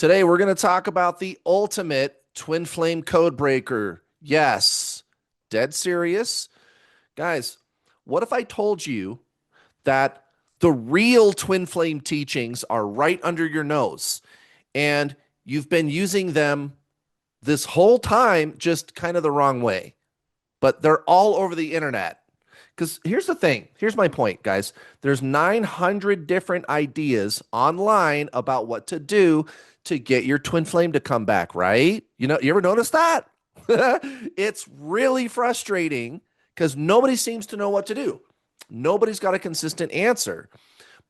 Today, we're going to talk about the ultimate twin flame code breaker. Yes, dead serious. Guys, what if I told you that the real twin flame teachings are right under your nose and you've been using them this whole time, just kind of the wrong way, but they're all over the internet? Because here's the thing. Here's my point, guys. There's 900 different ideas online about what to do to get your twin flame to come back, right? You ever notice that? It's really frustrating because nobody seems to know what to do. Nobody's got a consistent answer.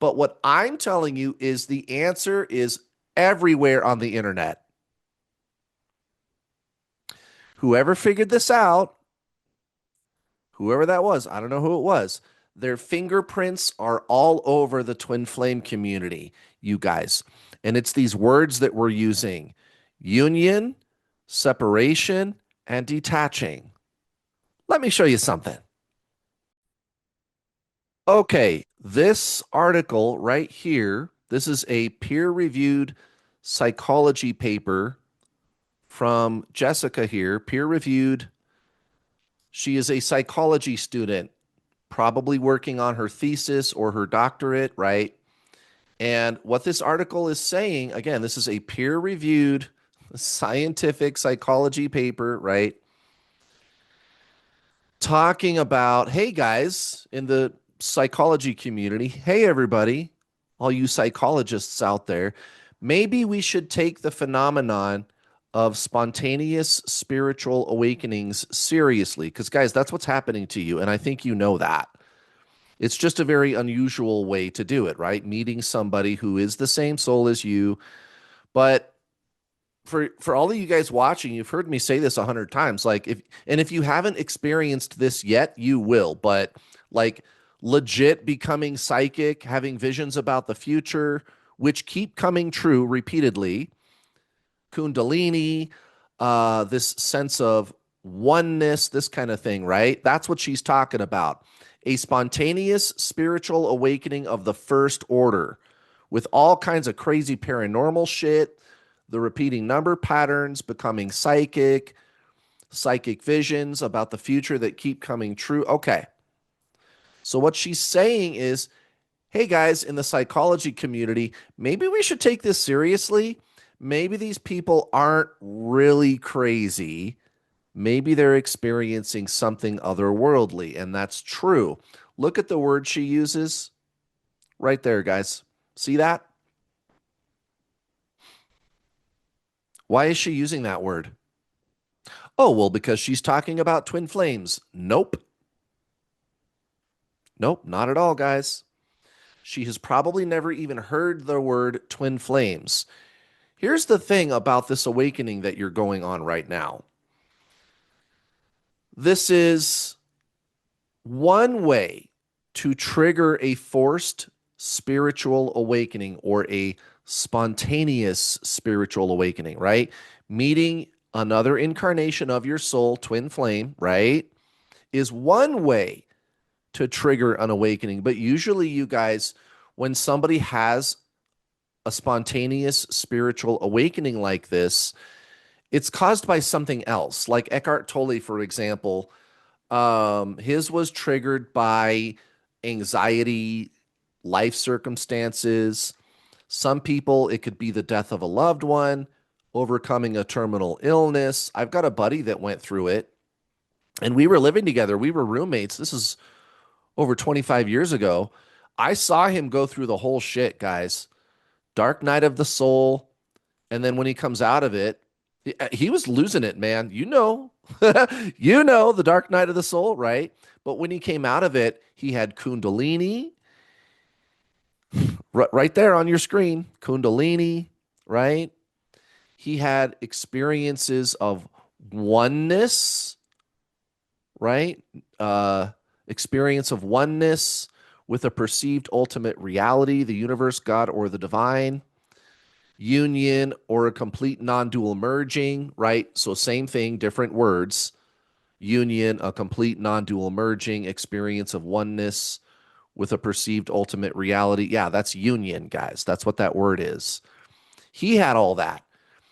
But what I'm telling you is the answer is everywhere on the internet. Whoever figured this out, whoever that was, I don't know who it was, their fingerprints are all over the twin flame community, you guys. And it's these words that we're using: union, separation, and detaching. Let me show you something. Okay, this article right here, this is a peer-reviewed psychology paper from Jessica here, peer-reviewed. She is a psychology student, probably working on her thesis or her doctorate, right? And what this article is saying, again, this is a peer reviewed scientific psychology paper, right? Talking about, hey guys, in the psychology community, hey everybody, all you psychologists out there, maybe we should take the phenomenon of spontaneous spiritual awakenings seriously. Because, guys, that's what's happening to you. And I think you know that. It's just a very unusual way to do it, right? Meeting somebody who is the same soul as you. But for all of you guys watching, you've heard me say this 100 times. Like, if you haven't experienced this yet, you will. But like, legit becoming psychic, having visions about the future, which keep coming true repeatedly, Kundalini, this sense of oneness, this kind of thing, right? That's what she's talking about. A spontaneous spiritual awakening of the first order with all kinds of crazy paranormal shit, the repeating number patterns, becoming psychic visions about the future that keep coming true. Okay. So what she's saying is, hey guys, in the psychology community, maybe we should take this seriously. Maybe these people aren't really crazy. Maybe they're experiencing something otherworldly, and that's true. Look at the word she uses right there, guys. See that? Why is she using that word? Oh, well, because she's talking about twin flames. Nope. Nope, not at all, guys. She has probably never even heard the word twin flames. Here's the thing about this awakening that you're going on right now. This is one way to trigger a forced spiritual awakening or a spontaneous spiritual awakening, right? Meeting another incarnation of your soul, twin flame, right, is one way to trigger an awakening. But usually, you guys, when somebody has a spontaneous spiritual awakening like this, it's caused by something else. Like Eckhart Tolle, for example, his was triggered by anxiety, life circumstances. Some people, it could be the death of a loved one, overcoming a terminal illness. I've got a buddy that went through it, and we were living together. We were roommates. This is over 25 years ago. I saw him go through the whole shit, guys. Dark night of the soul. And then when he comes out of it, he was losing it, man. You know, the dark night of the soul, right? But when he came out of it, he had Kundalini right there on your screen. Kundalini, right? He had experiences of oneness, right? Experience of oneness with a perceived ultimate reality, the universe, God, or the divine. Union or a complete non-dual merging, right? So same thing, different words. Union, a complete non-dual merging, experience of oneness with a perceived ultimate reality. Yeah, that's union, guys. That's what that word is. He had all that.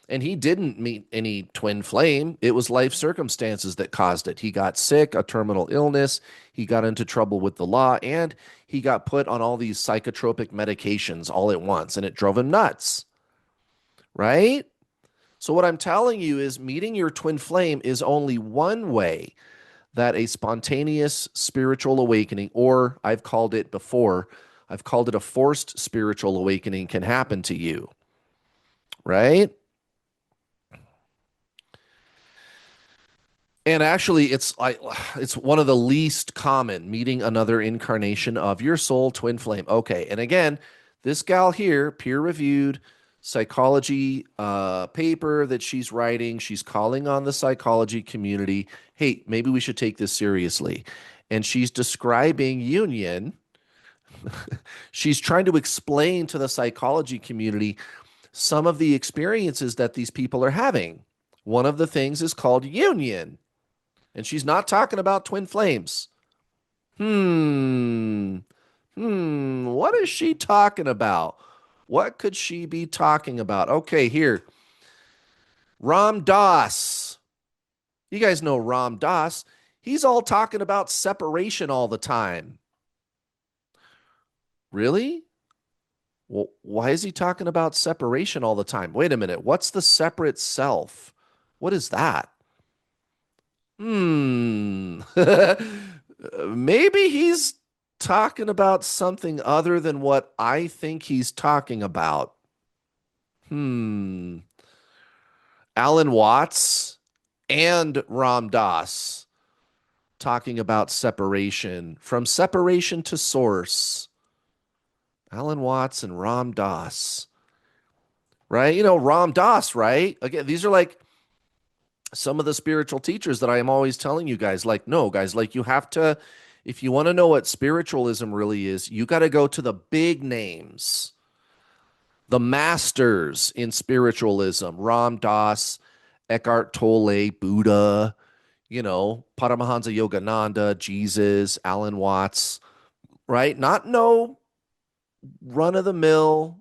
And he didn't meet any twin flame. It was life circumstances that caused it. He got sick, a terminal illness. He got into trouble with the law, and he got put on all these psychotropic medications all at once, and it drove him nuts, right? So, what I'm telling you is meeting your twin flame is only one way that a spontaneous spiritual awakening, or I've called it before, I've called it a forced spiritual awakening, can happen to you, right? And actually, it's one of the least common, meeting another incarnation of your soul twin flame. Okay, and again, this gal here, peer reviewed psychology paper that she's writing. She's calling on the psychology community. Hey, maybe we should take this seriously. And she's describing union. She's trying to explain to the psychology community some of the experiences that these people are having. One of the things is called union. And she's not talking about twin flames. Hmm. What is she talking about? What could she be talking about? Okay, here. Ram Dass. You guys know Ram Dass. He's all talking about separation all the time. Really? Well, why is he talking about separation all the time? Wait a minute. What's the separate self? What is that? Hmm. Maybe he's talking about something other than what I think he's talking about. Hmm. Alan Watts and Ram Dass talking about separation, from separation to source. Alan Watts and Ram Dass, right? You know, Ram Dass, right? Again, these are like some of the spiritual teachers that I am always telling you guys, like, no, guys, like, you have to, if you want to know what spiritualism really is, you got to go to the big names, the masters in spiritualism: Ram Dass, Eckhart Tolle, Buddha, Paramahansa Yogananda, Jesus, Alan Watts, right? Not no run of the mill.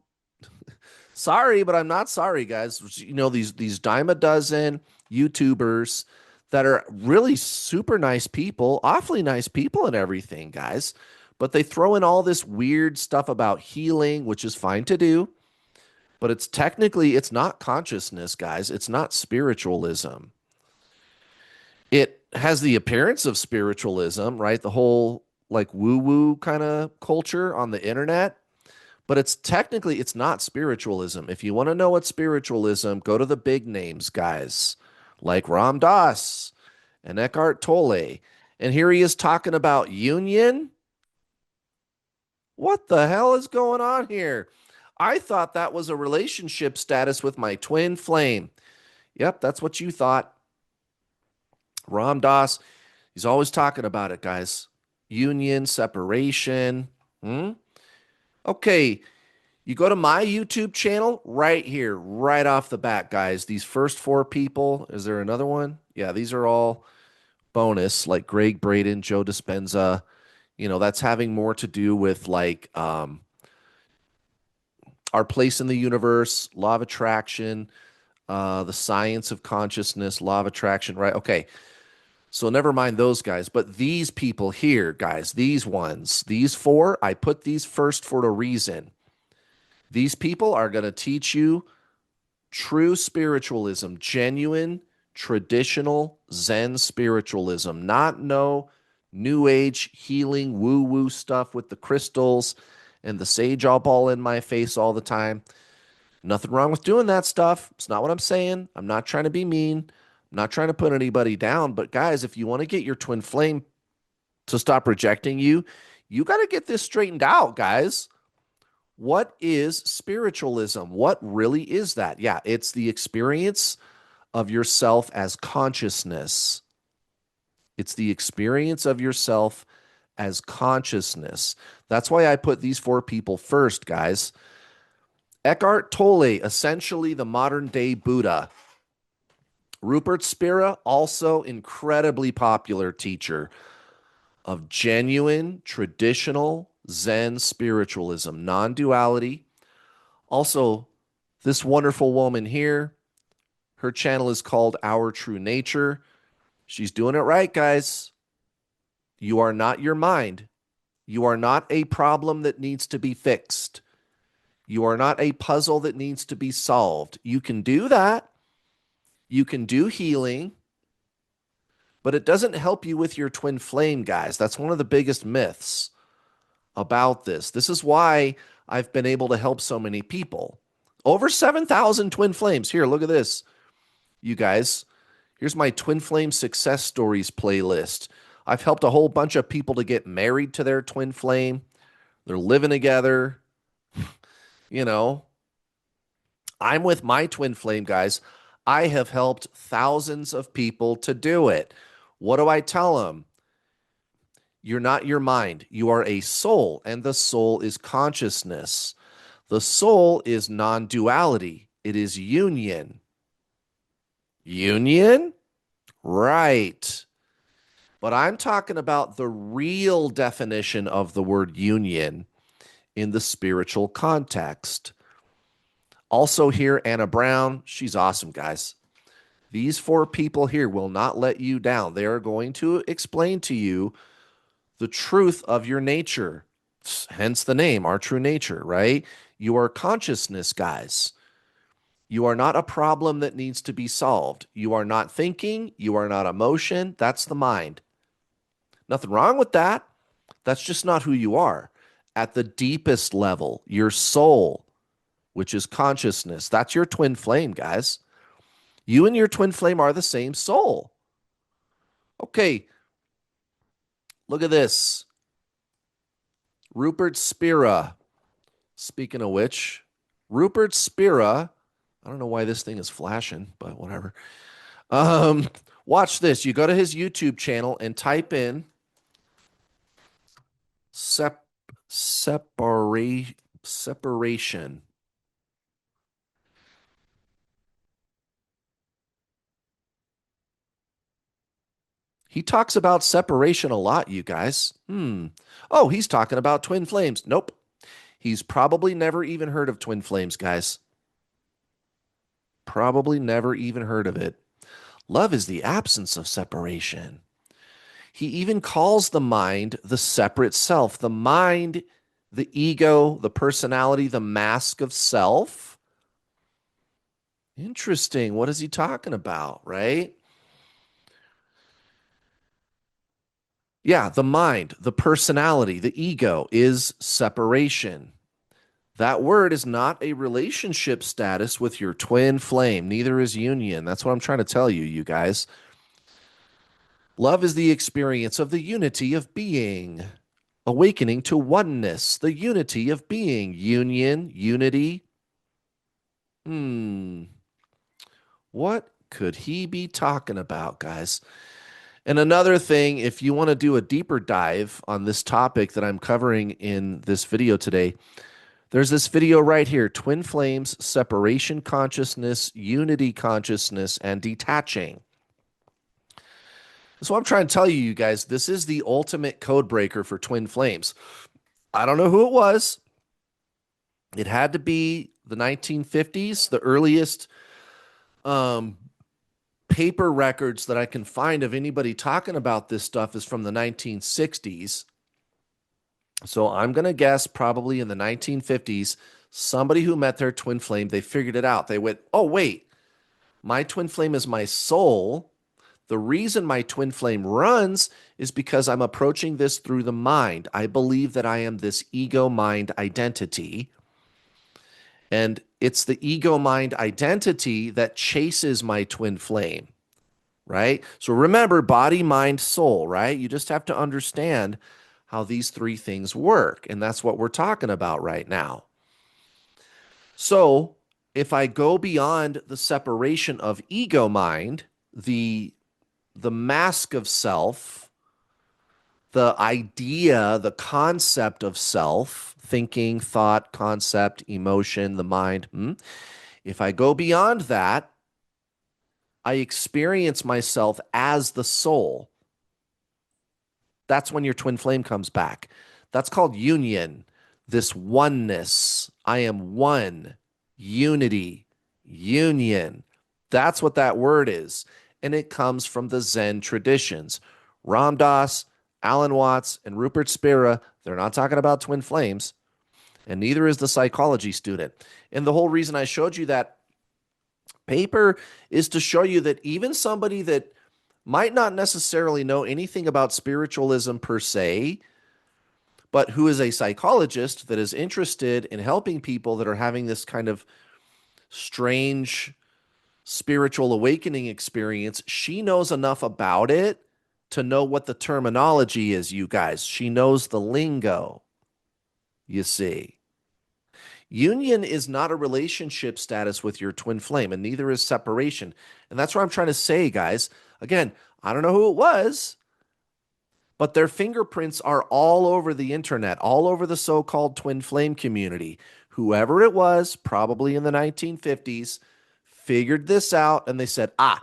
Sorry, but I'm not sorry, guys. These dime a dozen YouTubers that are really super nice people, awfully nice people and everything, guys. But they throw in all this weird stuff about healing, which is fine to do, but it's not consciousness, guys. It's not spiritualism. It has the appearance of spiritualism, right? The whole like woo-woo kind of culture on the internet, but it's not spiritualism. If you want to know what spiritualism, go to the big names, guys, like Ram Dass and Eckhart Tolle. And here he is talking about union. What the hell is going on here? I thought that was a relationship status with my twin flame. Yep, that's what you thought. Ram Dass, he's always talking about it, guys. Union, separation. Hmm? Okay, you go to my YouTube channel right here, right off the bat, guys. These first four people, is there another one? Yeah, these are all bonus, like Greg Braden, Joe Dispenza. That's having more to do with like our place in the universe, law of attraction, the science of consciousness, law of attraction, right? Okay. So never mind those guys, but these people here, guys, these ones, these four, I put these first for a reason. These people are going to teach you true spiritualism, genuine, traditional Zen spiritualism, not no new age healing woo woo stuff with the crystals and the sage all ball in my face all the time. Nothing wrong with doing that stuff. It's not what I'm saying. I'm not trying to be mean. I'm not trying to put anybody down. But guys, if you want to get your twin flame to stop rejecting you, you got to get this straightened out, guys. What is spiritualism? What really is that? Yeah, it's the experience of yourself as consciousness. It's the experience of yourself as consciousness. That's why I put these four people first, guys. Eckhart Tolle, essentially the modern day Buddha. Rupert Spira, also incredibly popular teacher of genuine, traditional Zen spiritualism, non duality. Also, This wonderful woman here, her channel is called Our True Nature. She's doing it right, guys. You are not your mind. You are not a problem that needs to be fixed. You are not a puzzle that needs to be solved. You can do that. You can do healing, but it doesn't help you with your twin flame, guys. That's one of the biggest myths about this. This is why I've been able to help so many people. Over 7,000 twin flames. Here, look at this, you guys. Here's my twin flame success stories playlist. I've helped a whole bunch of people to get married to their twin flame. They're living together. You know, I'm with my twin flame, guys. I have helped thousands of people to do it. What do I tell them? You're not your mind. You are a soul, and the soul is consciousness. The soul is non duality, it is union. Union? Right. But I'm talking about the real definition of the word union in the spiritual context. Also, here, Anna Brown. She's awesome, guys. These four people here will not let you down. They are going to explain to you the truth of your nature, hence the name, Our True Nature, right? You are consciousness, guys. You are not a problem that needs to be solved. You are not thinking. You are not emotion. That's the mind. Nothing wrong with that. That's just not who you are. At the deepest level, your soul, which is consciousness, that's your twin flame, guys. You and your twin flame are the same soul. Okay, look at this. Rupert Spira. Speaking of which, Rupert Spira, I don't know why this thing is flashing, but whatever. Um, Watch this. You go to his YouTube channel and type in sep separation. He talks about separation a lot, you guys. Oh, he's talking about twin flames. Nope. He's probably never even heard of twin flames, guys. Probably never even heard of it. Love is the absence of separation. He even calls the mind the separate self. The mind, the ego, the personality, the mask of self. Interesting. What is he talking about, right? Yeah, the mind, the personality, the ego is separation. That word is not a relationship status with your twin flame. Neither is union. That's what I'm trying to tell you, you guys. Love is the experience of the unity of being, awakening to oneness, the unity of being, union, unity. Hmm. What could he be talking about, guys? And another thing, if you want to do a deeper dive on this topic that I'm covering in this video today, there's this video right here, Twin Flames, Separation Consciousness, Unity Consciousness, and Detaching. So I'm trying to tell you, you guys, this is the ultimate code breaker for twin flames. I don't know who it was. It had to be the 1950s, the earliest um, paper records that I can find of anybody talking about this stuff is from the 1960s. So I'm going to guess probably in the 1950s, somebody who met their twin flame, they figured it out. They went, oh, wait, my twin flame is my soul. The reason my twin flame runs is because I'm approaching this through the mind. I believe that I am this ego mind identity. And it's the ego mind identity that chases my twin flame, right? So remember, body, mind, soul, right? You just have to understand how these three things work. And that's what we're talking about right now. So if I go beyond the separation of ego mind, the mask of self, the idea, the concept of self, thinking, thought, concept, emotion, the mind. If I go beyond that, I experience myself as the soul. That's when your twin flame comes back. That's called union, this oneness. I am one. unity, union. That's what that word is. And it comes from the Zen traditions. Ram Dass, Alan Watts, and Rupert Spira, they're not talking about twin flames, and neither is the psychology student. And the whole reason I showed you that paper is to show you that even somebody that might not necessarily know anything about spiritualism per se, but who is a psychologist that is interested in helping people that are having this kind of strange spiritual awakening experience, she knows enough about it to know what the terminology is, you guys. She knows the lingo, you see. Union is not a relationship status with your twin flame, and neither is separation. And that's what I'm trying to say, guys. Again, I don't know who it was, but their fingerprints are all over the internet, all over the so called twin flame community. Whoever it was, probably in the 1950s, figured this out and they said, I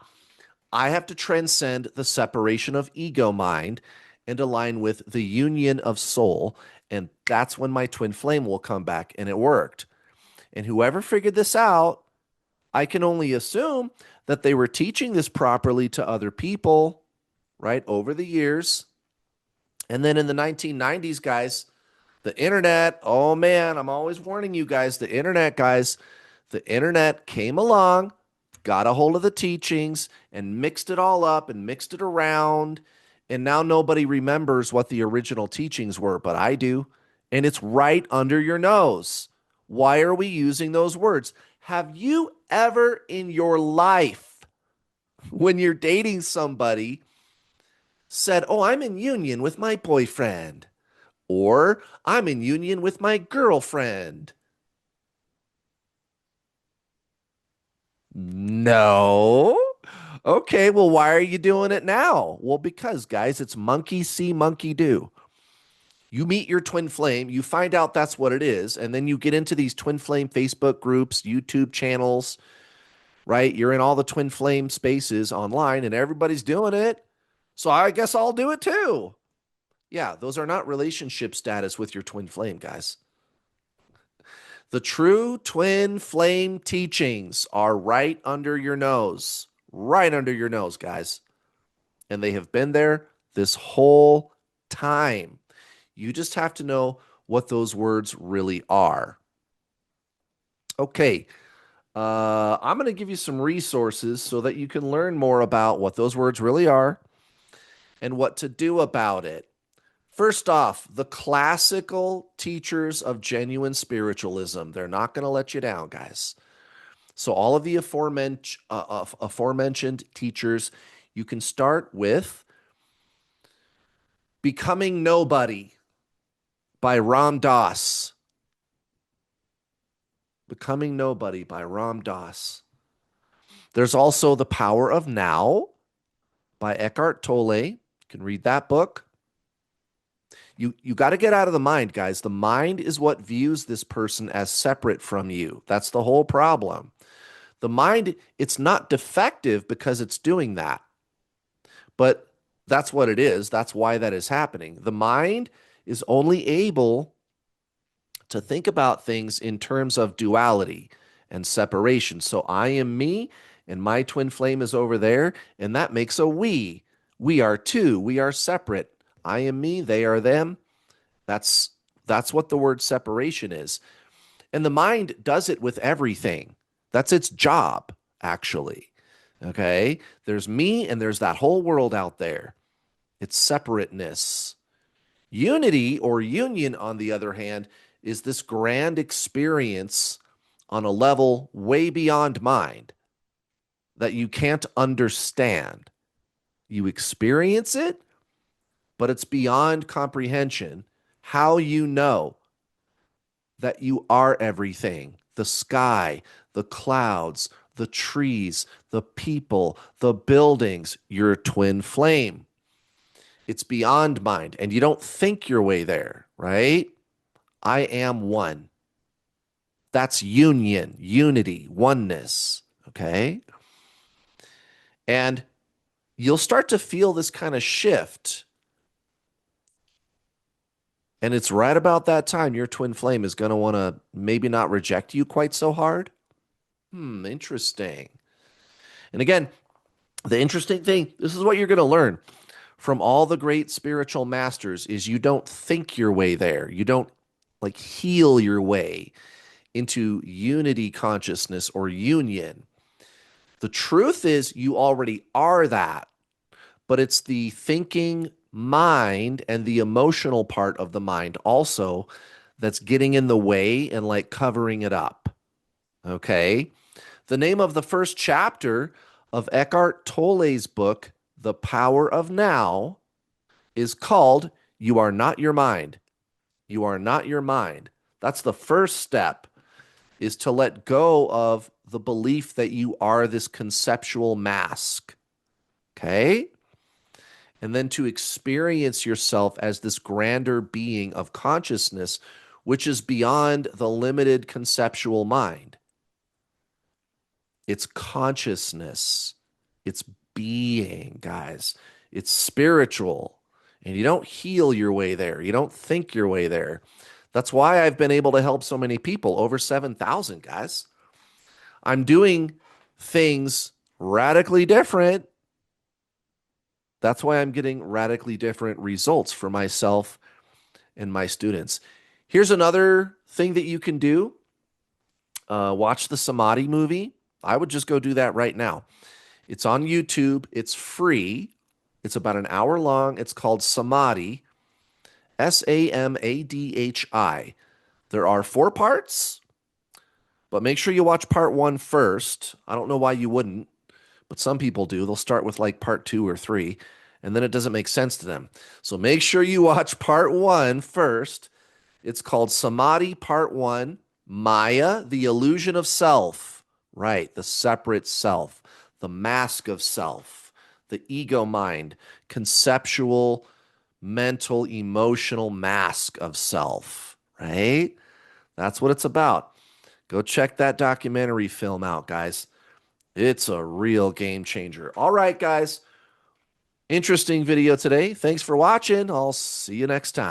have to transcend the separation of ego mind and align with the union of soul. And that's when my twin flame will come back. And it worked. And whoever figured this out, I can only assume that they were teaching this properly to other people, right, over the years. And then in the 1990s, guys, the internet, oh man, I'm always warning you guys, the internet came along, got a hold of the teachings and mixed it all up and mixed it around. And now nobody remembers what the original teachings were, but I do. And it's right under your nose. Why are we using those words? Have you ever in your life, when you're dating somebody, said, "Oh, I'm in union with my boyfriend," or "I'm in union with my girlfriend"? No. Okay, well, why are you doing it now? Well, because, guys, it's monkey see, monkey do. You meet your twin flame, you find out that's what it is, and then you get into these twin flame Facebook groups, YouTube channels, right? You're in all the twin flame spaces online, and everybody's doing it. So I guess I'll do it too. Yeah, those are not relationship status with your twin flame, guys. The true twin flame teachings are right under your nose, guys. And they have been there this whole time. You just have to know what those words really are. Okay, I'm going to give you some resources so that you can learn more about what those words really are and what to do about it. First off, the classical teachers of genuine spiritualism, they're not going to let you down, guys. So, all of the aforementioned teachers, you can start with Becoming Nobody by Ram Dass. Becoming Nobody by Ram Dass. There's also The Power of Now by Eckhart Tolle. You can read that book. You got to get out of the mind, guys. The mind is what views this person as separate from you. That's the whole problem. The mind, it's not defective because it's doing that. But that's what it is. That's why that is happening. The mind is only able to think about things in terms of duality and separation. So I am me and my twin flame is over there, and that makes a we. We are two. We are separate. I am me, they are them. That's that's what the word separation is. And the mind does it with everything. That's its job, actually. Okay? There's me and there's that whole world out there. It's separateness. Unity or union, on the other hand, is this grand experience on a level way beyond mind that you can't understand. You experience it, but it's beyond comprehension. How you know that you are everything: the sky, the clouds, the trees, the people, the buildings, your twin flame. It's beyond mind, and you don't think your way there, right? I am one. That's union, unity, oneness. Okay. And you'll start to feel this kind of shift. And it's right about that time your twin flame is going to want to maybe not reject you quite so hard. Interesting. And again, the interesting thing, this is what you're going to learn from all the great spiritual masters is you don't think your way there. You don't like heal your way into unity consciousness or union. The truth is you already are that, but it's the thinking mind and the emotional part of the mind also that's getting in the way and like covering it up. Okay. The name of the first chapter of Eckhart Tolle's book, The Power of Now, is called You Are Not Your Mind. You are not your mind. That's the first step, is to let go of the belief that you are this conceptual mask. Okay? And then to experience yourself as this grander being of consciousness, which is beyond the limited conceptual mind. It's consciousness. It's being, guys. It's spiritual. And you don't heal your way there. You don't think your way there. That's why I've been able to help so many people, over 7,000, guys. I'm doing things radically different. That's why I'm getting radically different results for myself and my students. Here's another thing that you can do. Watch the Samadhi movie. I would just go do that right now. It's on YouTube. It's free. It's about an hour long. It's called Samadhi, Samadhi. There are 4 parts, but make sure you watch part 1 first. I don't know why you wouldn't, but some people do. They'll start with like part 2 or 3, and then it doesn't make sense to them. So make sure you watch part 1 first. It's called Samadhi Part 1, Maya, the illusion of self. Right, the separate self, the mask of self, the ego mind, conceptual, mental, emotional mask of self. Right? That's what it's about. Go check that documentary film out, guys. It's a real game changer. All right, guys. Interesting video today. Thanks for watching. I'll see you next time.